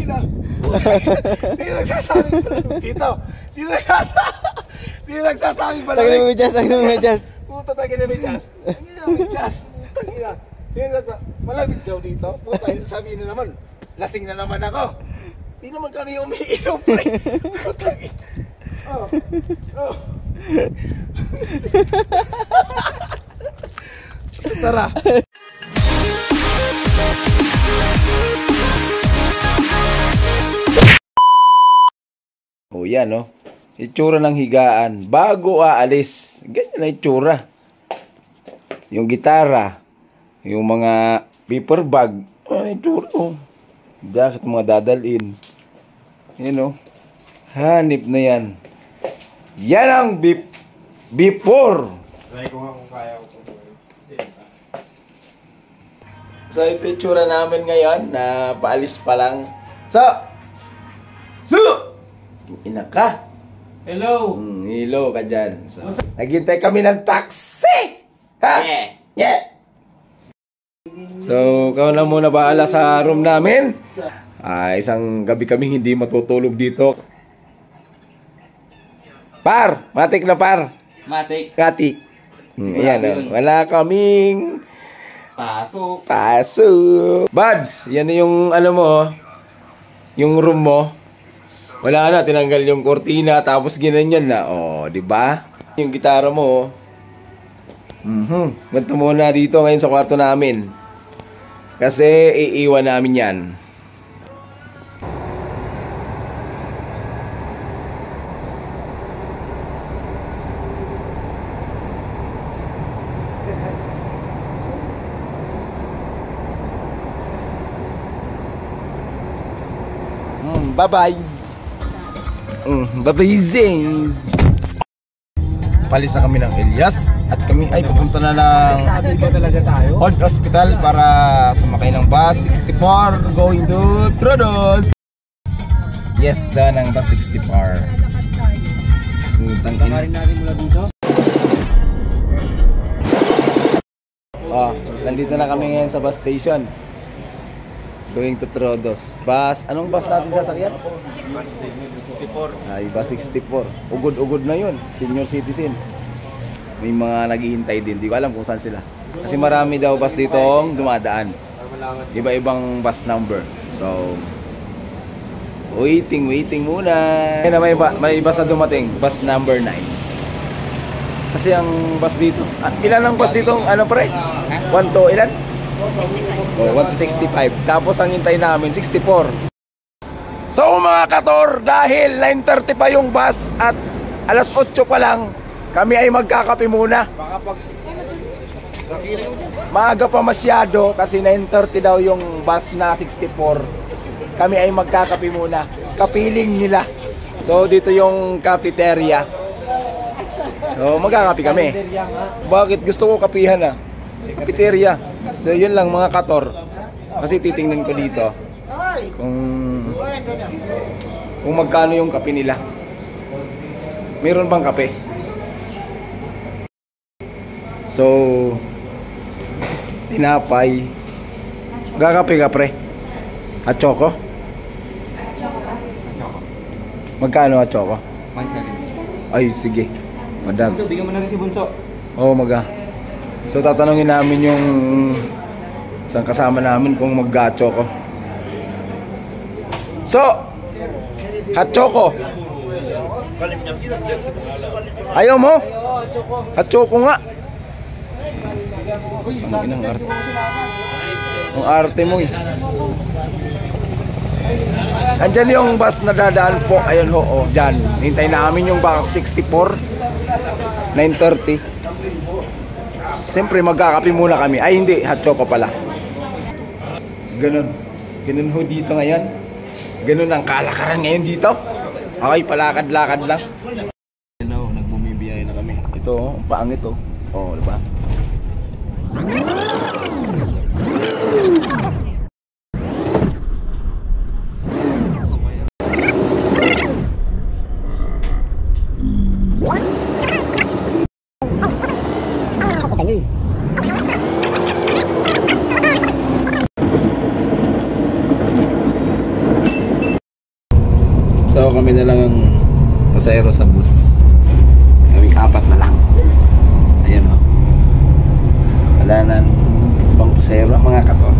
ina. Sino nagsasabi dito? Sino nagsasabi pala? Tangin mo medyas, tangin mo medyas. Puta tangin na medyas. Tangin na medyas. Tangin na. Sino nagsasabi? Malamig daw dito. Puta, sabihin na naman. Lasing na naman ako. Di naman kami umiinom, pre. Putangin. Oh. Tara. Oh, yan, no? Itsura ng higaan. Bago aalis. Ganyan na itsura. Yung gitara. Yung mga paper bag. Ano itsura, oh. Jacket mga dadalin. Yan, no? Hanip na yan. Yan ang before. Try ko nga kung kaya ko. So, ito itsura namin ngayon na paalis pa lang. So! Ina ka! Hello! Hello ka dyan. So, naghintay kami ng taxi! Ha? Yeah! So, ikaw na muna bahala sa room namin. Isang gabi kami hindi matutulog dito. Par! Matik na par! Matik! Katik! Ayan, wala kaming Pasok! Buds! Yan na yung ano mo, yung room mo. Wala na, tinanggal yung kortina, tapos ginanyan na. Oh, di ba? Yung gitara mo, ganito muna dito ngayon sa kwarto namin. Kasi iiwan namin yan. Bye-bye. Bye-bye, Zings. Palis na kami ng Elias at kami ay pupunta na ng Old Hospital para sumakay ng bus 64 going to Trodos. Yes, daan ng bus 64. Tangkarin natin mula dito. Nandito na kami ngayon sa bus station. Going to Trodos. Bus, anong bus natin sasakyan? 64. Ay, bus 64. Ugod-ugod na yun. Senior citizen. May mga naghihintay din. Di ko alam kung saan sila. Kasi marami daw bus ditong dumadaan. Iba-ibang bus number. So, waiting muna. Kaya may bus na dumating. Bus number 9. Kasi ang bus dito. Ilan ang bus dito? Ano pre? 1 to ilan? 1 to 65. Tapos ang hintay namin 64. So mga kator, dahil 9:30 pa yung bus at alas 8 pa lang, kami ay magkakape muna. Maaga pa masyado kasi 9:30 daw yung bus na 64. Kami ay magkakape muna. Kapiling nila. So dito yung cafeteria. So magkakape kami. Bakit gusto ko kapihan ah? Cafeteria. So yun lang mga kator. Kasi titingnan ko dito kung magkano yung kape nila. Meron bang kape? So tinapay. Gagape ka pre? At choco? Magkano at choco? 170. Ay sige. Madag. Bigyan mo na rin si Bunso. Oo, maga. So tatanungin namin yung isang kasama namin kung mag-gacho ko. So, hot choco. Ayaw mo? Hot choco nga. Ang inang arte. Ang arte mo eh. Andyan yung bus na dadaan po. Ayun ho, oh, dyan. Hintay namin yung bus 64 9:30. Siyempre magkakape muna kami. Ay hindi, hot choco pala. Ganun ho dito ngayon. Ganun ang kalakaran ngayon dito. Okay, palakad-lakad lang. Nagbumibiyay na kami. Ito, ang pangit oh. Oh, diba? So kami na lang ang pasahero sa bus. Kaming 4 na lang. Ayan o. Wala na pang pasahero mga kator.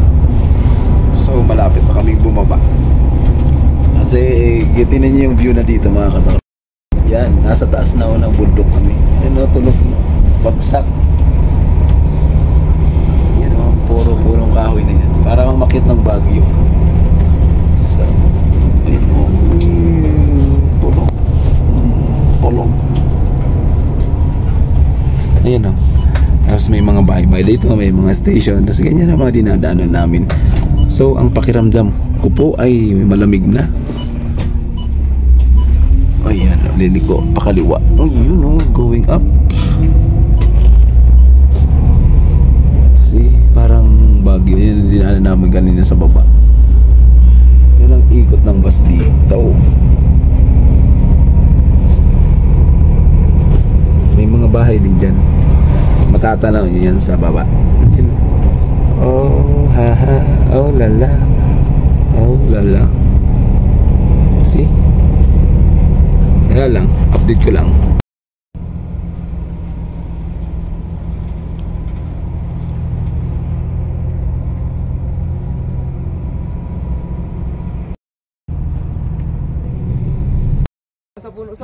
So malapit na kaming bumaba. Kasi tinan niyo yung view na dito mga kator. Yan, nasa taas na ng bundok kami. Yan o, tulog na. Bagsak. Yan o, puro punong kahoy na yan. Para makit ng Baguio. So, ayun o. Tulog. Tulog. Ayan o. Tapos may mga bahay-bahay dito, may mga station. Tapos ganyan ang mga dinadaanan namin. So, ang pakiramdam ko po ay malamig na. Ayan, liliko, pakaliwa. Oh, yun o, going up. See, parang Baguio. Yan ang dinaanan namin kanina sa baba. Yan ang ikot ng bus dito. May mga bahay din dyan. Matatanaw nyo yan sa baba. Oh, haha. Oh, lala. Oh, lala. See? Yan lang, update ko lang.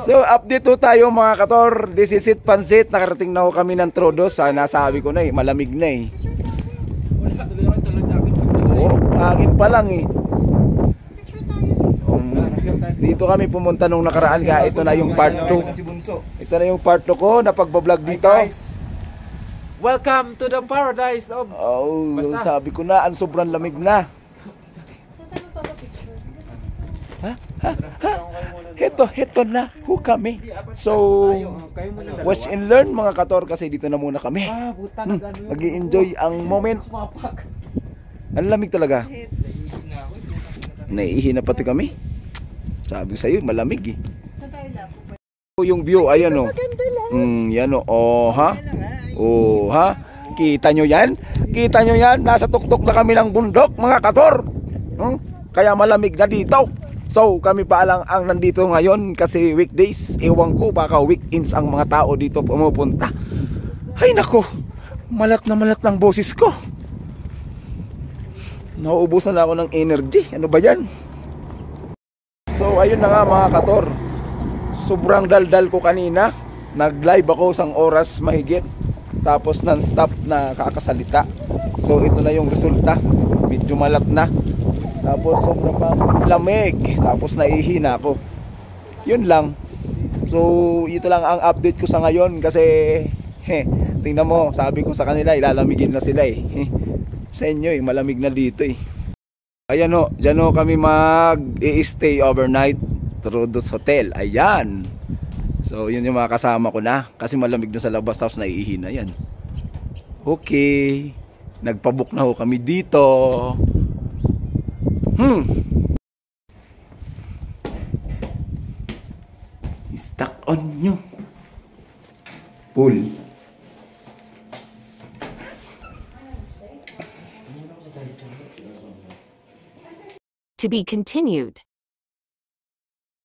So update to tayo mga kator. This is it, Pansit. Nakarating na ho kami ng Trodos. Nasabi ko na malamig na Oh, hangin pa lang Dito kami pumunta nung nakaraan kaya ito na yung part 2. Ito na yung part 2 ko na pagbablog dito. Welcome to the paradise of... Oh, sabi ko na, ang sobrang lamig na. Heto na ho kami. So, watch and learn mga kator kasi dito na muna kami. Nag-i-enjoy ang moment. Ang lamig talaga. Naiihi na pati kami. Sabi ko sa'yo, malamig Yung view, ayan o. Yan o. Oh, ha? Oh, ha? Kita nyo yan? Kita nyo yan? Nasa tuktok na kami ng bundok, mga kator. Kaya malamig na dito. So, kami pa lang ang nandito ngayon kasi weekdays. Ewan ko, baka weekends ang mga tao dito pumupunta. Ay nako, malat na malat ng boses ko. Nauubusan na ako ng energy. Ano ba yan? So ayun na nga mga kator. Sobrang daldal ko kanina. Nag-live ako 1 oras mahigit. Tapos non-stop na kakasalita. So ito na yung resulta. Medyo malat na. Tapos sobrang lamig. Tapos naihina ako. Yun lang. So ito lang ang update ko sa ngayon. Kasi tingnan mo, sabi ko sa kanila ilalamigin na sila Sa inyo malamig na dito Ayan o, dyan o kami mag-i-stay overnight Trodos Hotel. Ayan. So yun yung mga kasama ko na. Kasi malamig na sa labas tapos naiihi na yan. Okay. Nagpabook na ho kami dito. Stuck on nyo. Pool. To be continued.